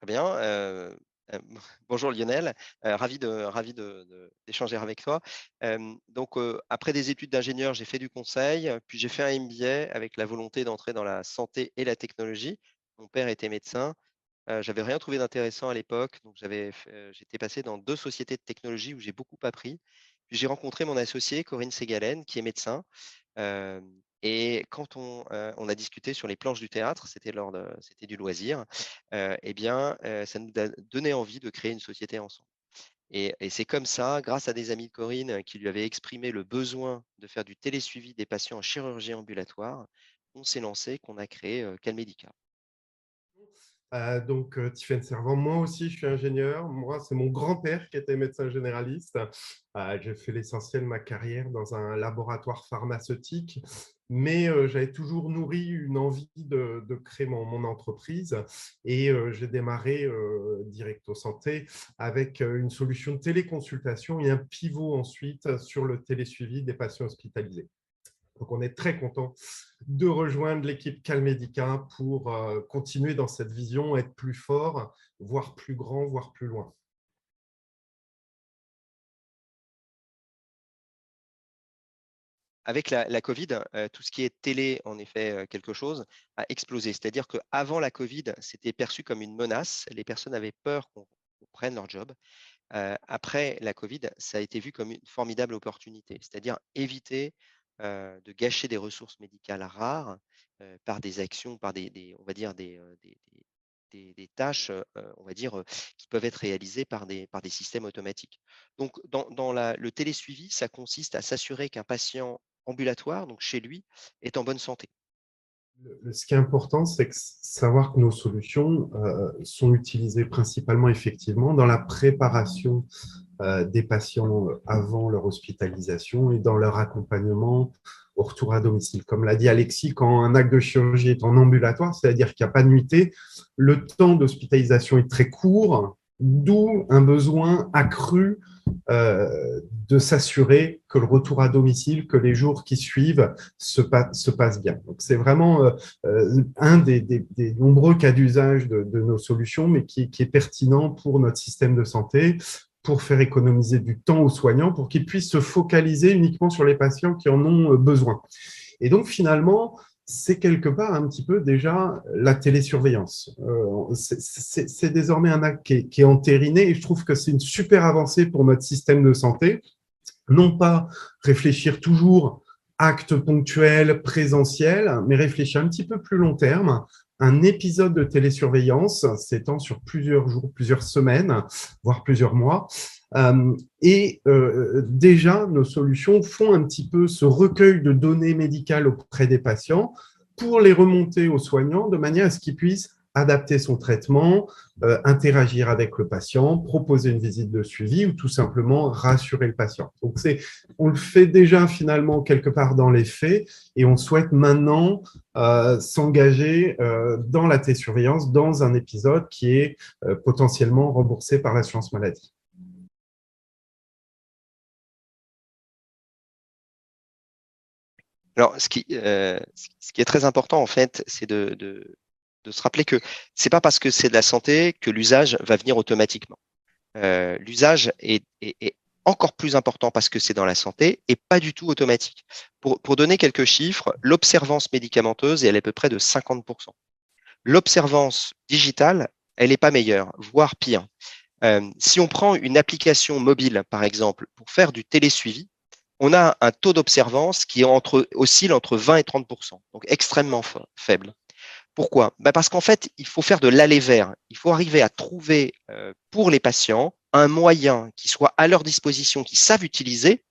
Très bien. Bonjour Lionel, d'échanger avec toi. Après des études d'ingénieur, j'ai fait du conseil, puis j'ai fait un MBA avec la volonté d'entrer dans la santé et la technologie. Mon père était médecin, j'avais rien trouvé d'intéressant à l'époque, donc j'étais passé dans 2 sociétés de technologie où j'ai beaucoup appris. Puis j'ai rencontré mon associée Corinne Ségalen qui est médecin. Et quand on a discuté sur les planches du théâtre, c'était du loisir, ça nous a donné envie de créer une société ensemble. Et c'est comme ça, grâce à des amis de Corinne qui lui avaient exprimé le besoin de faire du télésuivi des patients en chirurgie ambulatoire, on s'est lancé, qu'on a créé, Calmedica. Tiffaine Servant, moi aussi, je suis ingénieur. Moi, c'est mon grand-père qui était médecin généraliste. J'ai fait l'essentiel de ma carrière dans un laboratoire pharmaceutique, mais j'avais toujours nourri une envie de créer mon entreprise. Et j'ai démarré Directo Santé avec une solution de téléconsultation et un pivot ensuite sur le télésuivi des patients hospitalisés. Donc, on est très content de rejoindre l'équipe Calmedica pour continuer dans cette vision, être plus fort, voire plus grand, voire plus loin. Avec la Covid, tout ce qui est télé, en effet, quelque chose, a explosé. C'est-à-dire qu'avant la Covid, c'était perçu comme une menace. Les personnes avaient peur qu'on prenne leur job. Après la Covid, ça a été vu comme une formidable opportunité, c'est-à-dire éviter, de gâcher des ressources médicales rares, par des actions, par des on va dire des tâches, on va dire, qui peuvent être réalisées par des systèmes automatiques. Donc le télésuivi, ça consiste à s'assurer qu'un patient ambulatoire, donc chez lui, est en bonne santé. Ce qui est important, c'est savoir que nos solutions sont utilisées principalement effectivement dans la préparation des patients avant leur hospitalisation et dans leur accompagnement au retour à domicile. Comme l'a dit Alexis, quand un acte de chirurgie est en ambulatoire, c'est-à-dire qu'il n'y a pas de nuitée, le temps d'hospitalisation est très court, d'où un besoin accru de s'assurer que le retour à domicile, que les jours qui suivent se passent bien. Donc, c'est vraiment un des nombreux cas d'usage de nos solutions, mais qui est pertinent pour notre système de santé, pour faire économiser du temps aux soignants, pour qu'ils puissent se focaliser uniquement sur les patients qui en ont besoin. Et donc, finalement, c'est quelque part un petit peu déjà la télésurveillance. C'est désormais un acte qui est entériné et je trouve que c'est une super avancée pour notre système de santé. Non pas réfléchir toujours acte ponctuel, présentiel, mais réfléchir un petit peu plus long terme. Un épisode de télésurveillance s'étend sur plusieurs jours, plusieurs semaines, voire plusieurs mois. Déjà, nos solutions font un petit peu ce recueil de données médicales auprès des patients pour les remonter aux soignants de manière à ce qu'ils puissent adapter son traitement, interagir avec le patient, proposer une visite de suivi ou tout simplement rassurer le patient. Donc, on le fait déjà finalement quelque part dans les faits et on souhaite maintenant s'engager dans la télésurveillance dans un épisode qui est potentiellement remboursé par l'assurance maladie. Alors, ce qui est très important, en fait, c'est de se rappeler que c'est pas parce que c'est de la santé que l'usage va venir automatiquement. L'usage est encore plus important parce que c'est dans la santé et pas du tout automatique. Pour donner quelques chiffres, l'observance médicamenteuse, elle est à peu près de 50%. L'observance digitale, elle n'est pas meilleure, voire pire. Si on prend une application mobile, par exemple, pour faire du télésuivi, on a un taux d'observance qui oscille entre 20 et 30%, donc extrêmement faible. Pourquoi? Parce qu'en fait, il faut faire de l'aller-vers. Il faut arriver à trouver pour les patients un moyen qui soit à leur disposition, qu'ils savent utiliser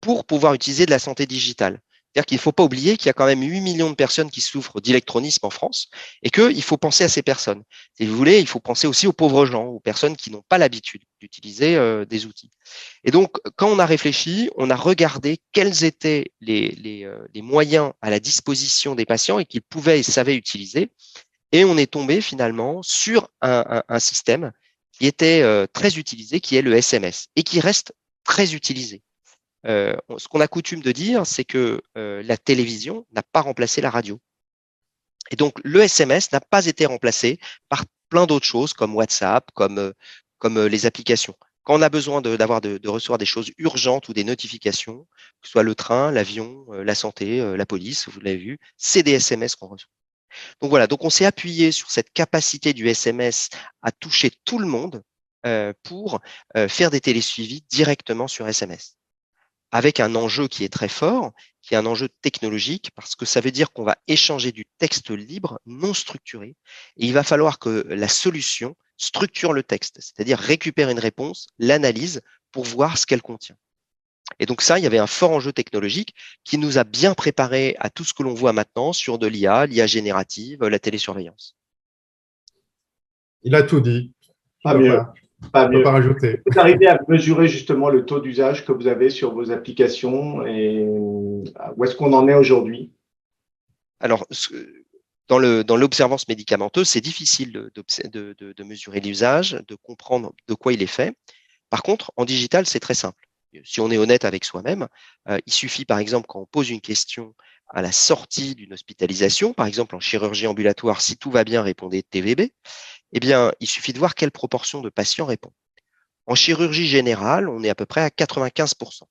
pour pouvoir utiliser de la santé digitale. C'est-à-dire qu'il ne faut pas oublier qu'il y a quand même 8 millions de personnes qui souffrent d'électronisme en France et qu'il faut penser à ces personnes. Si vous voulez, il faut penser aussi aux pauvres gens, aux personnes qui n'ont pas l'habitude d'utiliser des outils. Et donc, quand on a réfléchi, on a regardé quels étaient les moyens à la disposition des patients et qu'ils pouvaient et savaient utiliser. Et on est tombé finalement sur un système qui était très utilisé, qui est le SMS, et qui reste très utilisé. Ce qu'on a coutume de dire, c'est que la télévision n'a pas remplacé la radio. Et donc, le SMS n'a pas été remplacé par plein d'autres choses comme WhatsApp, comme les applications. Quand on a besoin de recevoir des choses urgentes ou des notifications, que ce soit le train, l'avion, la santé, la police, vous l'avez vu, c'est des SMS qu'on reçoit. Donc voilà, donc on s'est appuyé sur cette capacité du SMS à toucher tout le monde pour faire des télésuivis directement sur SMS, avec un enjeu qui est très fort, qui est un enjeu technologique, parce que ça veut dire qu'on va échanger du texte libre, non structuré, et il va falloir que la solution structure le texte, c'est-à-dire récupère une réponse, l'analyse pour voir ce qu'elle contient. Et donc ça, il y avait un fort enjeu technologique qui nous a bien préparé à tout ce que l'on voit maintenant sur de l'IA, l'IA générative, la télésurveillance. Il a tout dit. Pas mieux. Pas Je ne peux mieux. pas rajouter. Vous arrivez à mesurer justement le taux d'usage que vous avez sur vos applications et où est-ce qu'on en est aujourd'hui? Alors, dans l'observance médicamenteuse, c'est difficile de mesurer l'usage, de comprendre de quoi il est fait. Par contre, en digital, c'est très simple. Si on est honnête avec soi-même, il suffit par exemple quand on pose une question à la sortie d'une hospitalisation, par exemple en chirurgie ambulatoire, si tout va bien, répondez TVB, eh bien, il suffit de voir quelle proportion de patients répondent. En chirurgie générale, on est à peu près à 95%.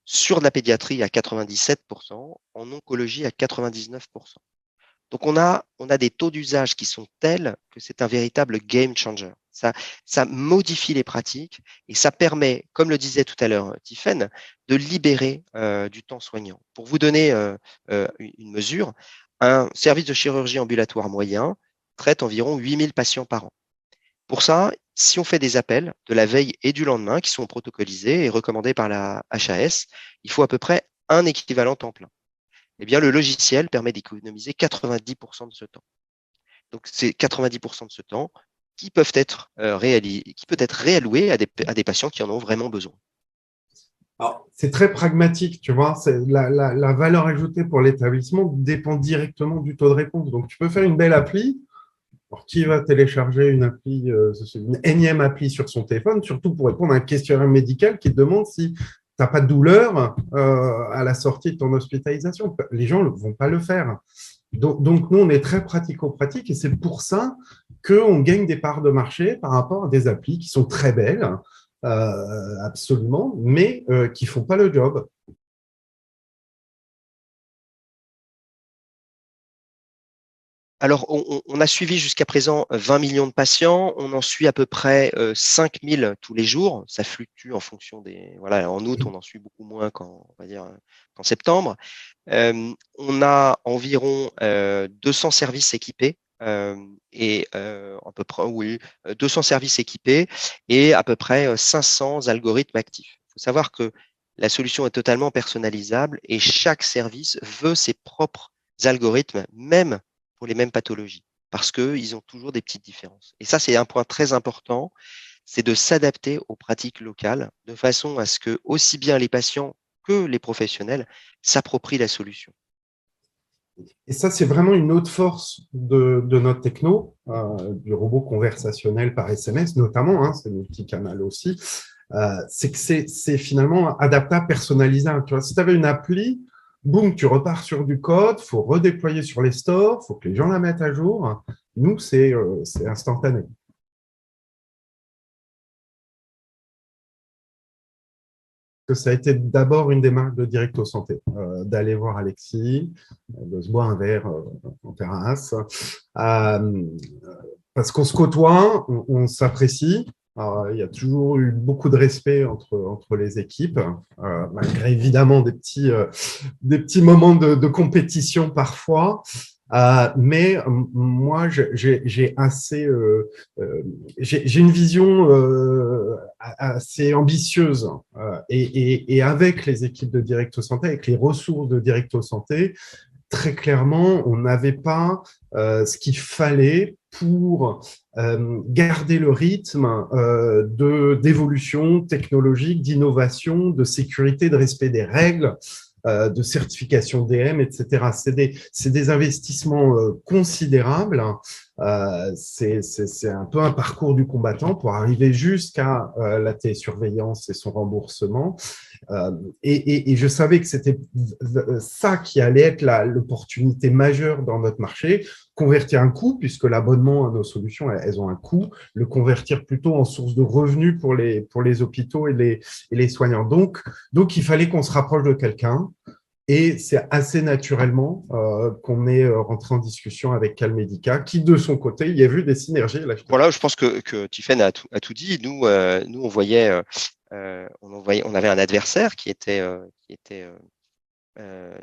Sur de la pédiatrie, à 97%. En oncologie, à 99%. Donc, on a des taux d'usage qui sont tels que c'est un véritable game changer. Ça modifie les pratiques et ça permet, comme le disait tout à l'heure Tiffaine, de libérer du temps soignant. Pour vous donner une mesure, un service de chirurgie ambulatoire moyen traite environ 8000 patients par an. Pour ça, si on fait des appels de la veille et du lendemain qui sont protocolisés et recommandés par la HAS, il faut à peu près un équivalent temps plein. Eh bien, le logiciel permet d'économiser 90% de ce temps. Donc, c'est 90% de ce temps qui peut être réalloué à des patients qui en ont vraiment besoin. C'est très pragmatique, tu vois. La valeur ajoutée pour l'établissement dépend directement du taux de réponse. Donc, tu peux faire une belle appli. Alors, qui va télécharger une appli, une énième appli sur son téléphone, surtout pour répondre à un questionnaire médical qui te demande si tu n'as pas de douleur à la sortie de ton hospitalisation. Les gens ne vont pas le faire. Donc, nous, on est très pratico-pratique et c'est pour ça qu'on gagne des parts de marché par rapport à des applis qui sont très belles, absolument, mais qui ne font pas le job. Alors, on a suivi jusqu'à présent 20 millions de patients. On en suit à peu près 5000 tous les jours. Ça fluctue en fonction des… Voilà, en août, on en suit beaucoup moins qu'en septembre. On a environ 200 services équipés et à peu près, 200 services équipés et à peu près 500 algorithmes actifs. Il faut savoir que la solution est totalement personnalisable et chaque service veut ses propres algorithmes, même pour les mêmes pathologies, parce qu'ils ont toujours des petites différences. Et ça, c'est un point très important, c'est de s'adapter aux pratiques locales de façon à ce que aussi bien les patients que les professionnels s'approprient la solution. Et ça, c'est vraiment une autre force de notre techno, du robot conversationnel par SMS notamment, hein, c'est multicanal aussi, c'est que c'est finalement adaptable, personnalisable. Tu vois, si tu avais une appli, boum, tu repars sur du code, il faut redéployer sur les stores, il faut que les gens la mettent à jour. Nous, c'est instantané. Ça a été d'abord une démarche de Directo Santé, d'aller voir Alexis, de se boire un verre en terrasse, parce qu'on se côtoie, on s'apprécie. Il y a toujours eu beaucoup de respect entre les équipes, malgré évidemment des petits moments de compétition parfois. Mais moi, j'ai une vision assez ambitieuse et avec les équipes de Directo Santé, avec les ressources de Directo Santé, très clairement, on n'avait pas ce qu'il fallait pour garder le rythme d'évolution technologique, d'innovation, de sécurité, de respect des règles, de certification DM, etc. C'est des investissements considérables C'est un peu un parcours du combattant pour arriver jusqu'à la télésurveillance et son remboursement. Et je savais que c'était ça qui allait être l'opportunité majeure dans notre marché, convertir un coût, puisque l'abonnement à nos solutions, elles ont un coût, le convertir plutôt en source de revenus pour les hôpitaux et les soignants. Donc, il fallait qu'on se rapproche de quelqu'un. Et c'est assez naturellement qu'on est rentré en discussion avec Calmedica, qui de son côté, il y a vu des synergies. Là, voilà, je pense que Tiffaine a tout dit. Nous, on avait un adversaire qui était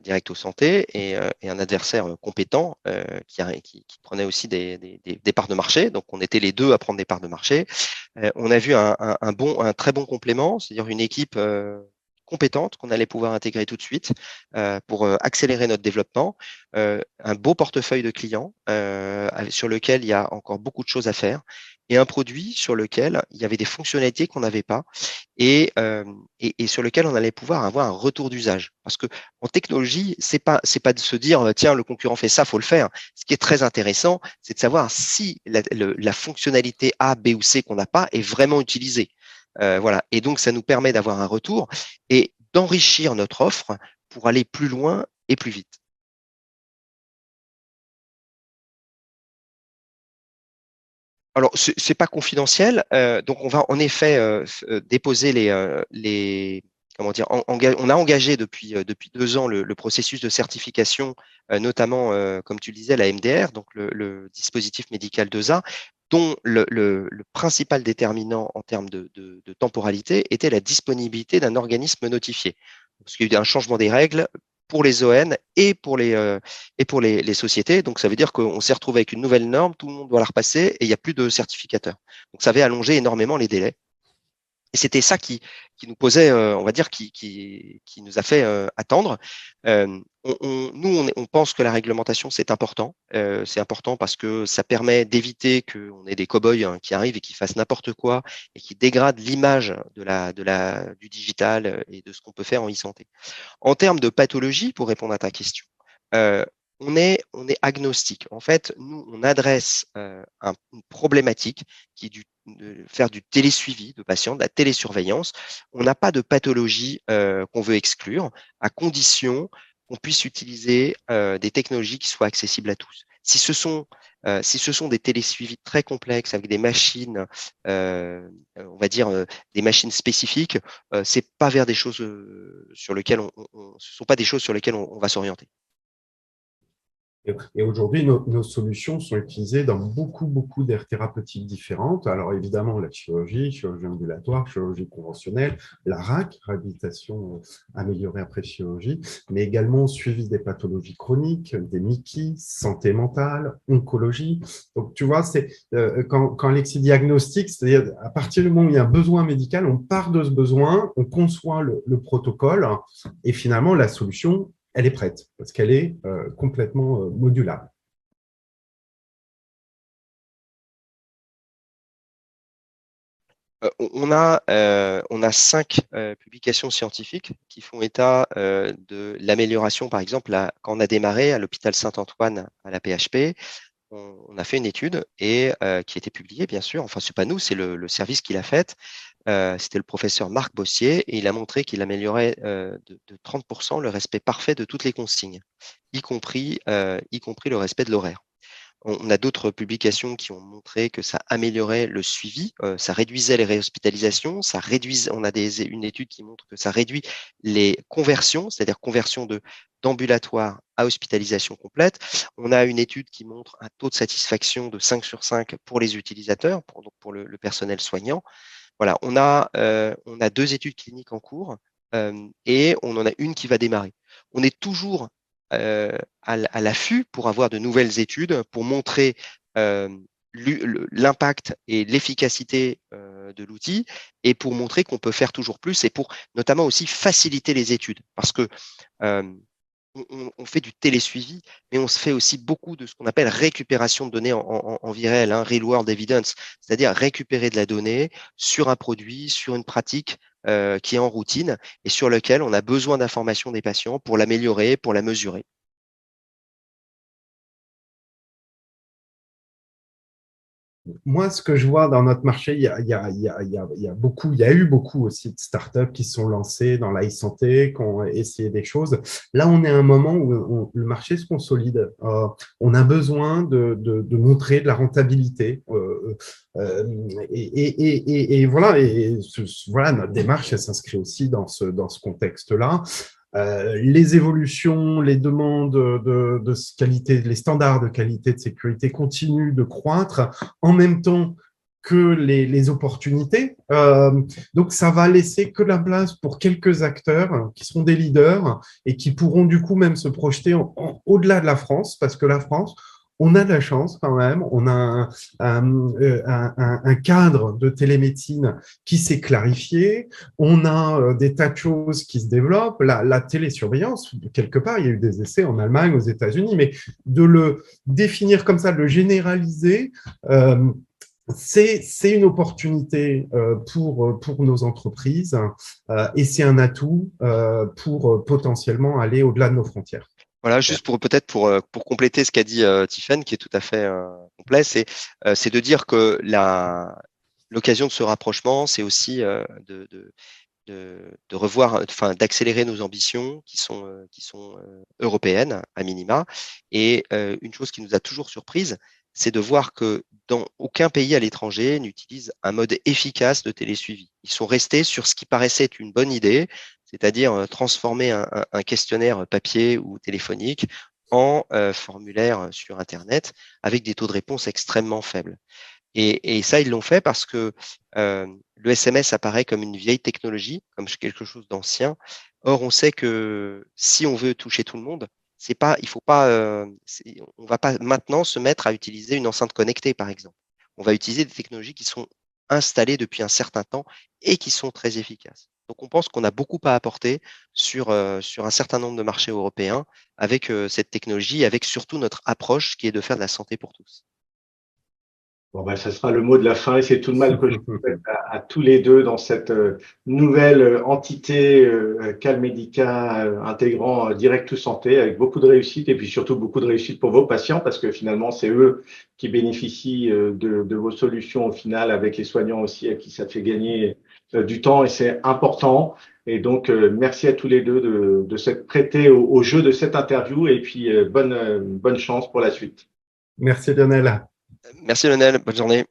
Directo Santé et un adversaire compétent qui prenait aussi des parts de marché. Donc, on était les deux à prendre des parts de marché. On a vu un très bon complément, c'est-à-dire une équipe compétente qu'on allait pouvoir intégrer tout de suite pour accélérer notre développement. Un beau portefeuille de clients sur lequel il y a encore beaucoup de choses à faire et un produit sur lequel il y avait des fonctionnalités qu'on n'avait pas et sur lequel on allait pouvoir avoir un retour d'usage. Parce que en technologie, c'est pas de se dire tiens, le concurrent fait ça, faut le faire. Ce qui est très intéressant, c'est de savoir si la fonctionnalité A, B ou C qu'on n'a pas est vraiment utilisée. Voilà. Et donc, ça nous permet d'avoir un retour et d'enrichir notre offre pour aller plus loin et plus vite. Alors, c'est pas confidentiel, donc on va en effet déposer comment dire, on a engagé depuis 2 ans le processus de certification, notamment, comme tu le disais, la MDR, donc le dispositif médical 2A, dont le principal déterminant en termes de temporalité était la disponibilité d'un organisme notifié. Parce qu'il y a eu un changement des règles pour les ON et pour les sociétés. Donc, ça veut dire qu'on s'est retrouvé avec une nouvelle norme, tout le monde doit la repasser et il n'y a plus de certificateurs. Donc, ça avait allongé énormément les délais. Et c'était ça qui nous posait, on va dire, qui nous a fait attendre. Nous, on pense que la réglementation, c'est important. C'est important parce que ça permet d'éviter qu'on ait des cow-boys qui arrivent et qui fassent n'importe quoi et qui dégradent l'image du digital et de ce qu'on peut faire en e-santé. En termes de pathologie, pour répondre à ta question, euh, on est agnostique. En fait, nous, on adresse une problématique qui est de faire du télésuivi de patients, de la télésurveillance. On n'a pas de pathologie qu'on veut exclure, à condition qu'on puisse utiliser des technologies qui soient accessibles à tous. Si ce sont des télésuivis très complexes avec des machines, on va dire des machines spécifiques, c'est pas vers des choses sur lesquelles ce sont pas des choses sur lesquelles on va s'orienter. Et aujourd'hui, nos solutions sont utilisées dans beaucoup d'aires thérapeutiques différentes. Alors évidemment, la chirurgie ambulatoire, chirurgie conventionnelle, la RAC, réhabilitation améliorée après chirurgie, mais également suivi des pathologies chroniques, des MICI, santé mentale, oncologie. Donc tu vois, c'est quand Alexis diagnostique, c'est-à-dire à partir du moment où il y a un besoin médical, on part de ce besoin, on conçoit le protocole et finalement la solution elle est prête parce qu'elle est complètement modulable. On a 5 publications scientifiques qui font état de l'amélioration, par exemple, quand on a démarré à l'hôpital Saint-Antoine à la PHP, on a fait une étude et qui a été publiée, bien sûr. Enfin, c'est pas nous, c'est le service qui l'a faite. C'était le professeur Marc Bossier et il a montré qu'il améliorait de 30% le respect parfait de toutes les consignes, y compris le respect de l'horaire. On a d'autres publications qui ont montré que ça améliorait le suivi, ça réduisait les réhospitalisations, on a une étude qui montre que ça réduit les conversions, c'est-à-dire conversion d'ambulatoire à hospitalisation complète. On a une étude qui montre un taux de satisfaction de 5 sur 5 pour les utilisateurs, pour le personnel soignant. Voilà, on a 2 études cliniques en cours et on en a une qui va démarrer. On est toujours à l'affût pour avoir de nouvelles études, pour montrer l'impact et l'efficacité de l'outil et pour montrer qu'on peut faire toujours plus et pour notamment aussi faciliter les études. Parce que on fait du télésuivi, mais on se fait aussi beaucoup de ce qu'on appelle récupération de données en vie réelle, real world evidence, c'est-à-dire récupérer de la donnée sur un produit, sur une pratique qui est en routine et sur lequel on a besoin d'informations des patients pour l'améliorer, pour la mesurer. Moi, ce que je vois dans notre marché, il y a eu beaucoup aussi de startups qui se sont lancées dans l'e-santé, qui ont essayé des choses. Là, on est à un moment où le marché se consolide. On a besoin de montrer de la rentabilité. Et voilà, voilà, notre démarche, elle s'inscrit aussi dans ce contexte-là. Les évolutions, les demandes de qualité, les standards de qualité de sécurité continuent de croître en même temps que les opportunités. Donc, ça va laisser que la place pour quelques acteurs qui seront des leaders et qui pourront du coup même se projeter au-delà de la France, parce que la France, on a de la chance quand même, on a un cadre de télémédecine qui s'est clarifié, on a des tas de choses qui se développent, la télésurveillance, quelque part, il y a eu des essais en Allemagne, aux États-Unis, mais de le définir comme ça, de le généraliser, c'est une opportunité pour nos entreprises et c'est un atout pour potentiellement aller au-delà de nos frontières. Voilà, juste pour compléter ce qu'a dit Tiffen, qui est tout à fait complet, c'est de dire que l'occasion de ce rapprochement, c'est aussi de revoir, enfin d'accélérer nos ambitions qui sont européennes à minima. Et une chose qui nous a toujours surprise, c'est de voir que dans aucun pays à l'étranger n'utilise un mode efficace de télésuivi. Ils sont restés sur ce qui paraissait être une bonne idée, c'est-à-dire transformer un questionnaire papier ou téléphonique en formulaire sur Internet avec des taux de réponse extrêmement faibles. Et ça, ils l'ont fait parce que le SMS apparaît comme une vieille technologie, comme quelque chose d'ancien. Or, on sait que si on veut toucher tout le monde, il faut pas, on va pas maintenant se mettre à utiliser une enceinte connectée, par exemple. On va utiliser des technologies qui sont installées depuis un certain temps et qui sont très efficaces. Donc, on pense qu'on a beaucoup à apporter sur un certain nombre de marchés européens avec cette technologie, avec surtout notre approche qui est de faire de la santé pour tous. Bon, ben, ça sera le mot de la fin et c'est tout le mal que je souhaite à tous les deux dans cette nouvelle entité Calmedica intégrant Direct Santé avec beaucoup de réussite et puis surtout beaucoup de réussite pour vos patients parce que finalement, c'est eux qui bénéficient de vos solutions au final avec les soignants aussi à qui ça fait gagner du temps et c'est important. Et donc, merci à tous les deux de s'être prêtés au jeu de cette interview et puis bonne chance pour la suite. Merci Lionel. Merci Lionel, bonne journée.